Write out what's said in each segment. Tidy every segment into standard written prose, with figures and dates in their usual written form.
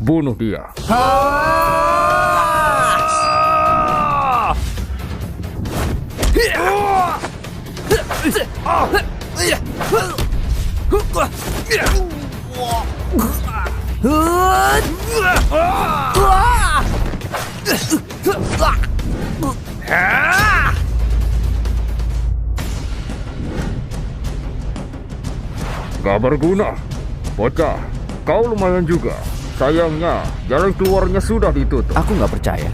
bunuh dia. Gak berguna. Bocah, kau lumayan juga. Sayangnya, jalan keluarnya sudah ditutup. Aku nggak percaya.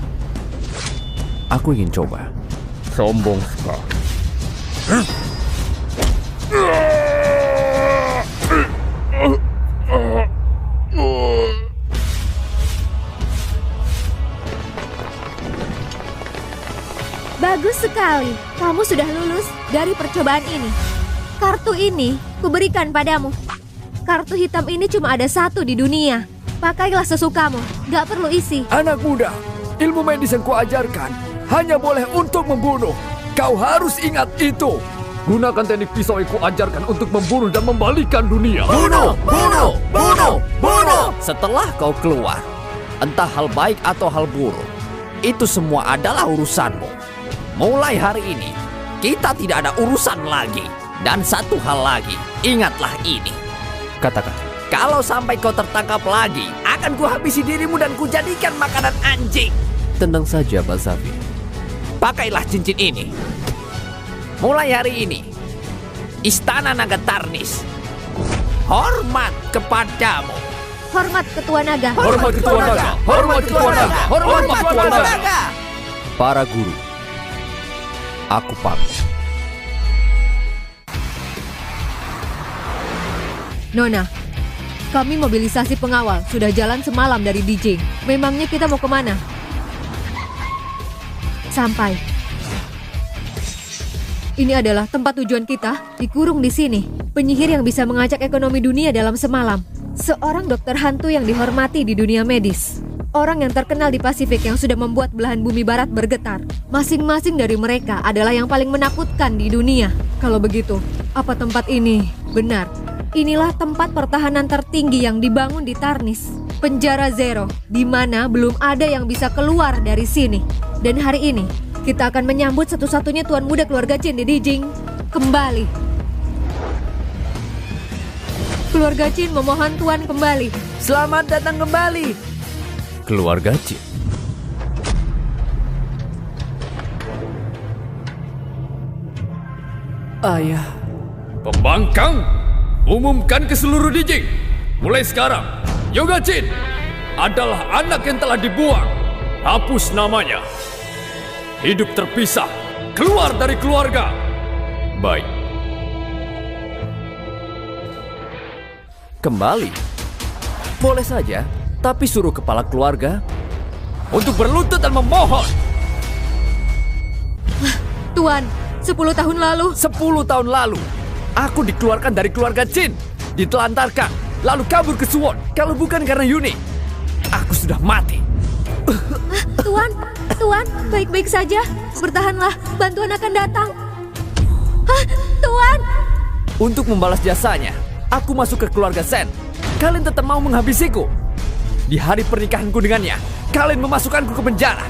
Aku ingin coba. Sombong sekali. Bagus sekali. Kamu sudah lulus dari percobaan ini. Kartu ini kuberikan padamu. Kartu hitam ini cuma ada satu di dunia. Pakailah sesukamu, gak perlu isi. Anak muda, ilmu medis yang kuajarkan hanya boleh untuk membunuh. Kau harus ingat itu. Gunakan teknik pisau yang kuajarkan untuk membunuh dan membalikan dunia. Bunuh, bunuh, bunuh, bunuh. Setelah kau keluar, entah hal baik atau hal buruk, itu semua adalah urusanmu. Mulai hari ini, kita tidak ada urusan lagi. Dan satu hal lagi, ingatlah ini. Katakan. Kalau sampai kau tertangkap lagi, akan kuhabisi dirimu dan kujadikan makanan anjing. Tenang saja, Basafi. Pakailah cincin ini. Mulai hari ini, Istana Naga Tarnis hormat kepadamu. Hormat Ketua Naga. Hormat Ketua Naga. Hormat Ketua Naga. Hormat Ketua Naga. Para guru, aku pamit. Nona, kami mobilisasi pengawal. Sudah jalan semalam dari Dijing. Memangnya kita mau kemana? Sampai. Ini adalah tempat tujuan kita, dikurung di sini. Penyihir yang bisa mengacak ekonomi dunia dalam semalam. Seorang dokter hantu yang dihormati di dunia medis. Orang yang terkenal di Pasifik yang sudah membuat belahan bumi barat bergetar. Masing-masing dari mereka adalah yang paling menakutkan di dunia. Kalau begitu, apa tempat ini benar? Inilah tempat pertahanan tertinggi yang dibangun di Tarnis. Penjara Zero, di mana belum ada yang bisa keluar dari sini. Dan hari ini, kita akan menyambut satu-satunya tuan muda keluarga Jin di Dijing kembali. Keluarga Jin memohon tuan kembali. Selamat datang kembali. Keluarga Jin. Ayah. Pembangkang, umumkan ke seluruh Dijing. Mulai sekarang, Yoga Jin adalah anak yang telah dibuang. Hapus namanya. Hidup terpisah, keluar dari keluarga. Baik. Kembali? Boleh saja, tapi suruh kepala keluarga Untuk berlutut dan memohon. Tuan, 10 tahun lalu. 10 tahun lalu, aku dikeluarkan dari keluarga Jin, ditelantarkan, lalu kabur ke Suwon. Kalau bukan karena Yuni, aku sudah mati. Tuan, baik-baik saja. Bertahanlah, bantuan akan datang. Tuan! Untuk membalas jasanya, aku masuk ke keluarga Sen. Kalian tetap mau menghabisiku. Di hari pernikahanku dengannya, kalian memasukkanku ke penjara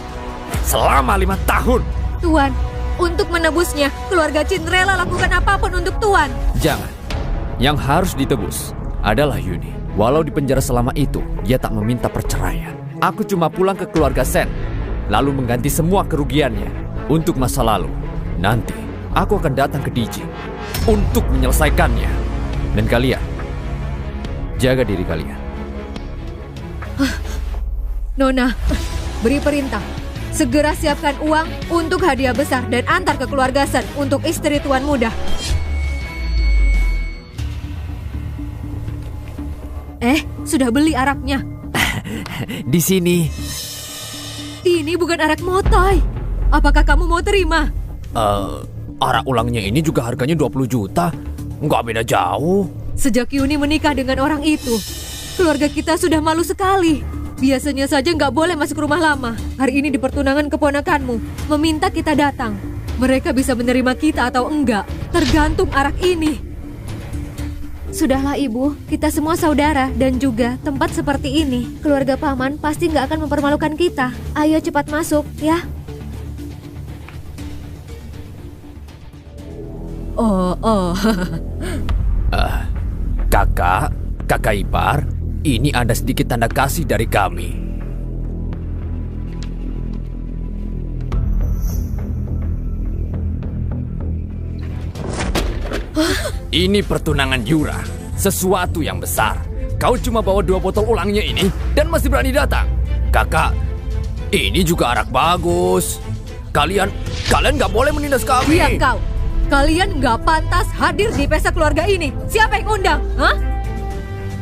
selama 5 tahun. Tuan, untuk menebusnya, keluarga Jin rela lakukan apapun untuk Tuan. jangan. Yang harus ditebus adalah Yuni. Walau di penjara selama itu, dia tak meminta perceraian. Aku cuma pulang ke keluarga Sen, lalu mengganti semua kerugiannya untuk masa lalu. Nanti, aku akan datang ke Dijing untuk menyelesaikannya. Dan kalian, jaga diri kalian. Nona, beri perintah. Segera siapkan uang untuk hadiah besar dan antar ke keluarga Sen untuk istri tuan muda. Sudah beli araknya. Di sini. Ini bukan arak motoy. Apakah kamu mau terima? Arak ulangnya ini juga harganya 20 juta. Nggak beda jauh. Sejak Yuni menikah dengan orang itu, keluarga kita sudah malu sekali. Biasanya saja nggak boleh masuk rumah lama. Hari ini di pertunangan keponakanmu, meminta kita datang. Mereka bisa menerima kita atau enggak, tergantung arak ini. Sudahlah ibu, kita semua saudara dan juga tempat seperti ini. Keluarga paman pasti nggak akan mempermalukan kita. Ayo cepat masuk, ya. Oh. Kakak ipar, ini ada sedikit tanda kasih dari kami. Ini pertunangan Yura, sesuatu yang besar. Kau cuma bawa 2 botol ulangnya ini dan masih berani datang. Kakak, ini juga arak bagus. Kalian nggak boleh menindas kami. Diam kau. Kalian nggak pantas hadir di pesta keluarga ini. Siapa yang undang? Hah?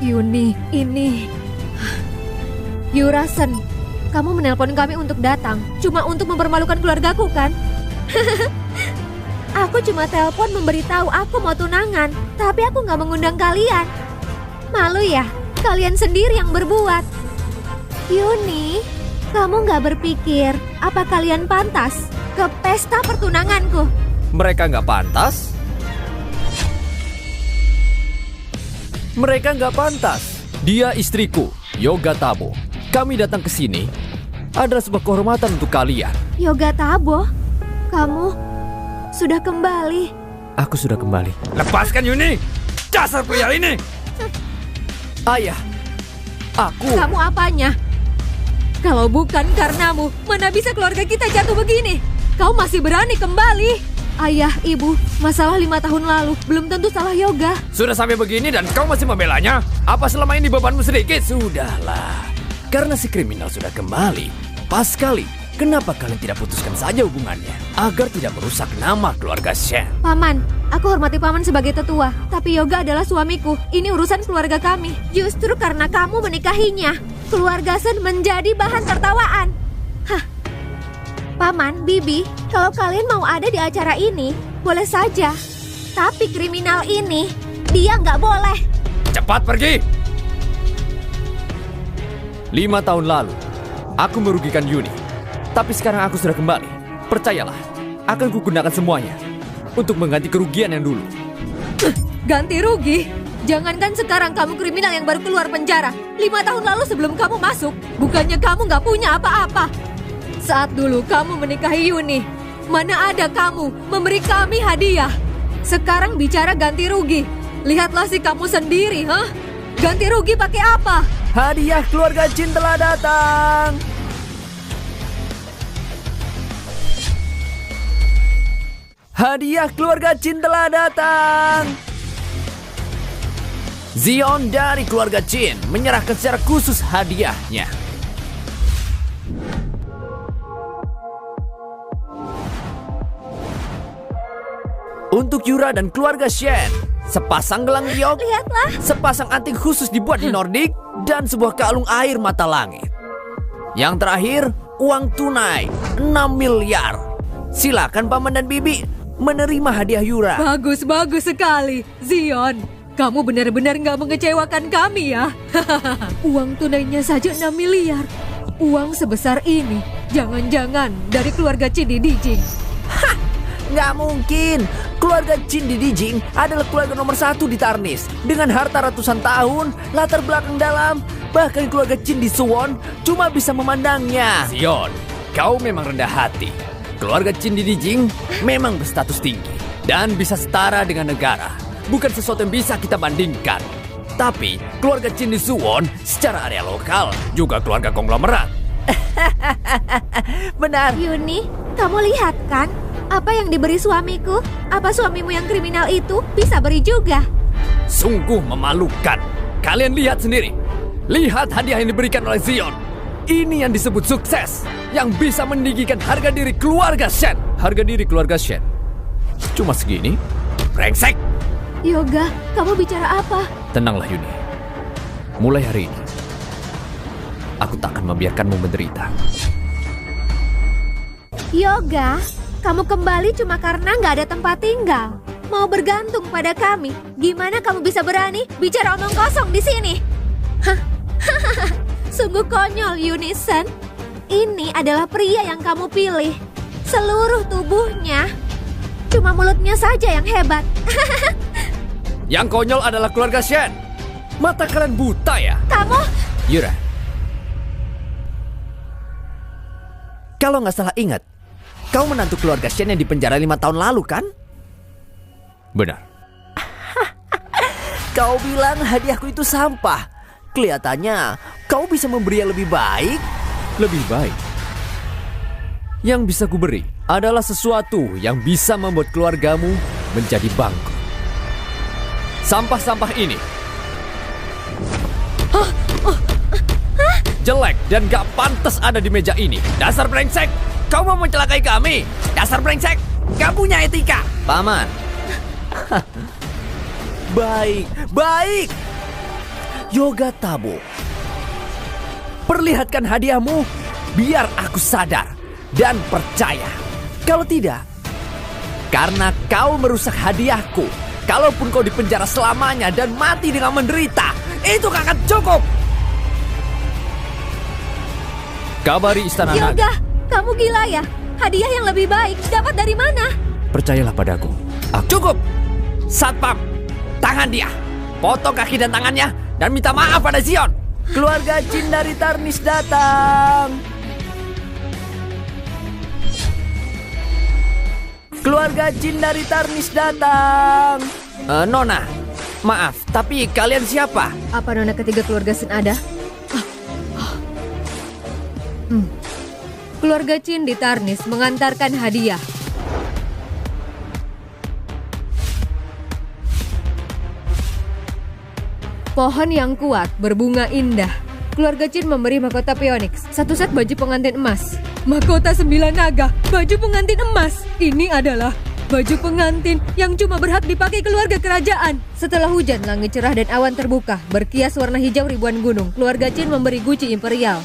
Yuni, ini... Yurasen, kamu menelpon kami untuk datang. Cuma untuk mempermalukan keluargaku, kan? Aku cuma telepon memberitahu aku mau tunangan. Tapi aku nggak mengundang kalian. Malu ya? Kalian sendiri yang berbuat. Yuni, kamu nggak berpikir apa kalian pantas ke pesta pertunanganku? Mereka nggak pantas? Mereka nggak pantas. Dia istriku, Yoga Tabo. Kami datang ke sini adalah sebuah kehormatan untuk kalian. Yoga Tabo, kamu sudah kembali. Aku sudah kembali. Lepaskan Yuni! Dasar pria ini! Ayah, aku... Kamu apanya? Kalau bukan karenamu, mana bisa keluarga kita jatuh begini? Kau masih berani kembali? Ayah, ibu, masalah 5 tahun lalu belum tentu salah Yoga. Sudah sampai begini dan kau masih membelanya? Apa selama ini bebanmu sedikit? Sudahlah, karena si kriminal sudah kembali. Pas sekali, kenapa kalian tidak putuskan saja hubungannya? Agar tidak merusak nama keluarga Shen. Paman, aku hormati paman sebagai tetua. Tapi Yoga adalah suamiku. Ini urusan keluarga kami. Justru karena kamu menikahinya, keluarga Shen menjadi bahan tertawaan. Hah. Paman, Bibi, kalau kalian mau ada di acara ini, boleh saja. Tapi kriminal ini, dia nggak boleh. Cepat pergi! 5 tahun lalu, aku merugikan Yuni. Tapi sekarang aku sudah kembali. Percayalah, akan kugunakan semuanya untuk mengganti kerugian yang dulu. Ganti rugi? Jangankan sekarang kamu kriminal yang baru keluar penjara. 5 tahun lalu sebelum kamu masuk, bukannya kamu nggak punya apa-apa. Saat dulu kamu menikahi Yuni, mana ada kamu memberi kami hadiah. Sekarang bicara ganti rugi. Lihatlah si kamu sendiri, hah? Ganti rugi pakai apa? Hadiah keluarga Jin telah datang. Hadiah keluarga Jin telah datang. Zion dari keluarga Jin menyerahkan secara khusus hadiahnya. Untuk Yura dan keluarga Shen, sepasang gelang giok, Lihatlah. sepasang anting khusus dibuat di Nordik, dan sebuah kalung air mata langit. Yang terakhir, uang tunai 6 miliar. Silakan Paman dan Bibi menerima hadiah Yura. Bagus sekali, Zion. Kamu benar-benar nggak mengecewakan kami ya. Uang tunainya saja 6 miliar. Uang sebesar ini, jangan-jangan dari keluarga Cindi Dijing. Nggak mungkin. Keluarga Jin di Dijing adalah keluarga nomor 1 di Tarnis. Dengan harta ratusan tahun, latar belakang dalam, bahkan keluarga Jin di Suwon cuma bisa memandangnya. Zion, kau memang rendah hati. Keluarga Jin di Dijing memang berstatus tinggi dan bisa setara dengan negara. Bukan sesuatu yang bisa kita bandingkan. Tapi keluarga Jin di Suwon secara area lokal juga keluarga konglomerat. Benar. Yuni, kamu lihat kan? Apa yang diberi suamiku? Apa suamimu yang kriminal itu bisa beri juga? Sungguh memalukan. Kalian lihat sendiri. Lihat hadiah yang diberikan oleh Zion. Ini yang disebut sukses, yang bisa meninggikan harga diri keluarga Shen. Harga diri keluarga Shen cuma segini? Brengsek. Yoga, kamu bicara apa? Tenanglah Yuni. Mulai hari ini, aku tak akan membiarkanmu menderita. Yoga, kamu kembali cuma karena nggak ada tempat tinggal. Mau bergantung pada kami. Gimana kamu bisa berani bicara omong kosong di sini? Hah? Sungguh konyol, Yunisen. Ini adalah pria yang kamu pilih. Seluruh tubuhnya. Cuma mulutnya saja yang hebat. Yang konyol adalah keluarga Shen. Mata kalian buta ya? Kamu... Yura, Kalau nggak salah ingat, kau menantu keluarga Shen yang dipenjara 5 tahun lalu kan? benar. Kau bilang hadiahku itu sampah. Kelihatannya kau bisa memberi yang lebih baik. Lebih baik. Yang bisa kuberi adalah sesuatu yang bisa membuat keluargamu menjadi bangkrut. Sampah-sampah ini jelek dan gak pantas ada di meja ini. Dasar brengsek, kau mau mencelakai kami. Dasar brengsek, gak punya etika. Paman. Baik. Yoga Tabo, perlihatkan hadiahmu biar aku sadar dan percaya. Kalau tidak, karena kau merusak hadiahku, kalaupun kau dipenjara selamanya dan mati dengan menderita, itu akan cukup. Kabari Istana Naga. Yoga, kamu gila ya? Hadiah yang lebih baik dapat dari mana? Percayalah padaku. Cukup. Satpam, tangan dia. Potong kaki dan tangannya dan minta maaf pada Zion. Keluarga Jin dari Tarnis datang. Keluarga Jin dari Tarnis datang. Nona, maaf, tapi kalian siapa? Apa nona ketiga keluarga Shen ada? Keluarga Jin di Tarnis mengantarkan hadiah. Pohon yang kuat berbunga indah. Keluarga Jin memberi mahkota Phoenix, satu set baju pengantin emas. Mahkota 9 naga, baju pengantin emas. Ini adalah baju pengantin yang cuma berhak dipakai keluarga kerajaan. Setelah hujan, langit cerah dan awan terbuka, berkias warna hijau ribuan gunung. Keluarga Jin memberi guci imperial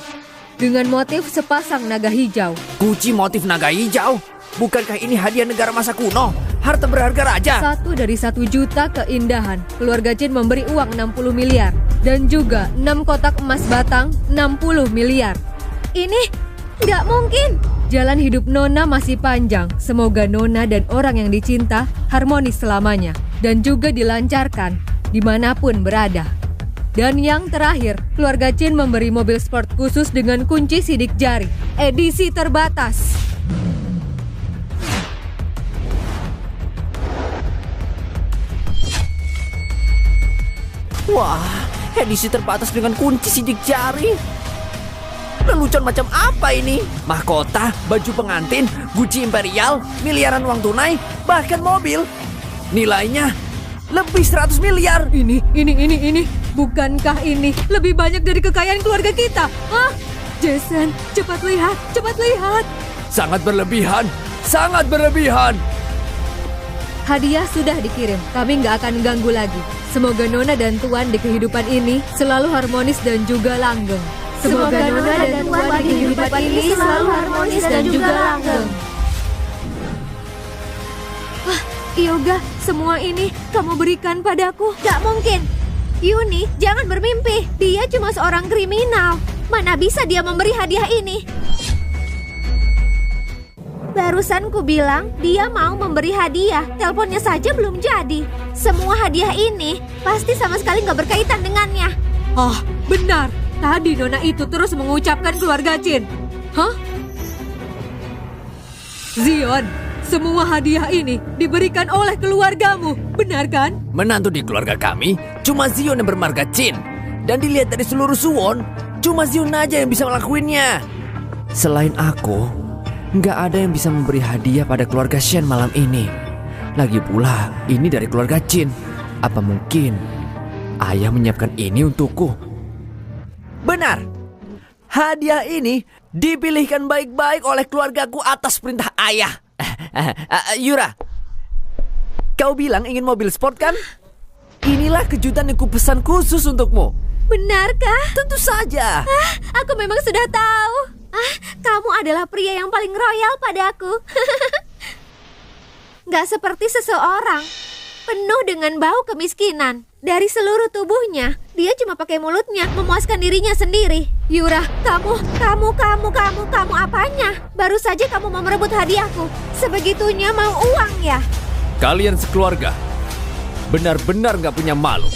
dengan motif sepasang naga hijau. Guci motif naga hijau? Bukankah ini hadiah negara masa kuno? Harta berharga raja. 1 dari 1 juta keindahan. Keluarga Jin memberi uang 60 miliar. Dan juga 6 kotak emas batang 60 miliar. Ini nggak mungkin. Jalan hidup Nona masih panjang. Semoga Nona dan orang yang dicinta harmonis selamanya. Dan juga dilancarkan dimanapun berada. Dan yang terakhir, keluarga Jin memberi mobil sport khusus dengan kunci sidik jari. Edisi terbatas. Wah, edisi terbatas dengan kunci sidik jari. Lelucon macam apa ini? Mahkota, baju pengantin, guci imperial, miliaran uang tunai, bahkan mobil. Nilainya lebih 100 miliar. Ini. Bukankah ini lebih banyak dari kekayaan keluarga kita? Hah? Jason, cepat lihat. Sangat berlebihan. Sangat berlebihan. Hadiah sudah dikirim, kami nggak akan ganggu lagi. Semoga Nona dan Tuan di kehidupan ini selalu harmonis dan juga langgeng. Semoga Nona dan Tuan di kehidupan ini selalu harmonis dan juga langgeng. Yoga, semua ini kamu berikan padaku? Gak mungkin. Yuni, jangan bermimpi. Dia cuma seorang kriminal. Mana bisa dia memberi hadiah ini? Barusan ku bilang dia mau memberi hadiah. Teleponnya saja belum jadi. Semua hadiah ini pasti sama sekali nggak berkaitan dengannya. Oh, benar. Tadi Nona itu terus mengucapkan keluarga Jin. Hah? Zion, semua hadiah ini diberikan oleh keluargamu, benar kan? Menantu di keluarga kami cuma Zion yang bermarga Jin. Dan dilihat dari seluruh Suwon, cuma Zion aja yang bisa melakukannya. Selain aku, nggak ada yang bisa memberi hadiah pada keluarga Shen malam ini. Lagi pula, ini dari keluarga Jin. Apa mungkin ayah menyiapkan ini untukku? Benar. Hadiah ini dipilihkan baik-baik oleh keluargaku atas perintah ayah. Yura, kau bilang ingin mobil sport kan? Inilah kejutan yang kupesan khusus untukmu. Benarkah? Tentu saja. Aku memang sudah tahu. Kamu adalah pria yang paling royal padaku. Gak seperti seseorang penuh dengan bau kemiskinan. Dari seluruh tubuhnya, dia cuma pakai mulutnya memuaskan dirinya sendiri. Yura, kamu apanya? Baru saja kamu mau merebut hadiahku. Sebegitunya mau uang ya? Kalian sekeluarga Benar-benar nggak punya malu.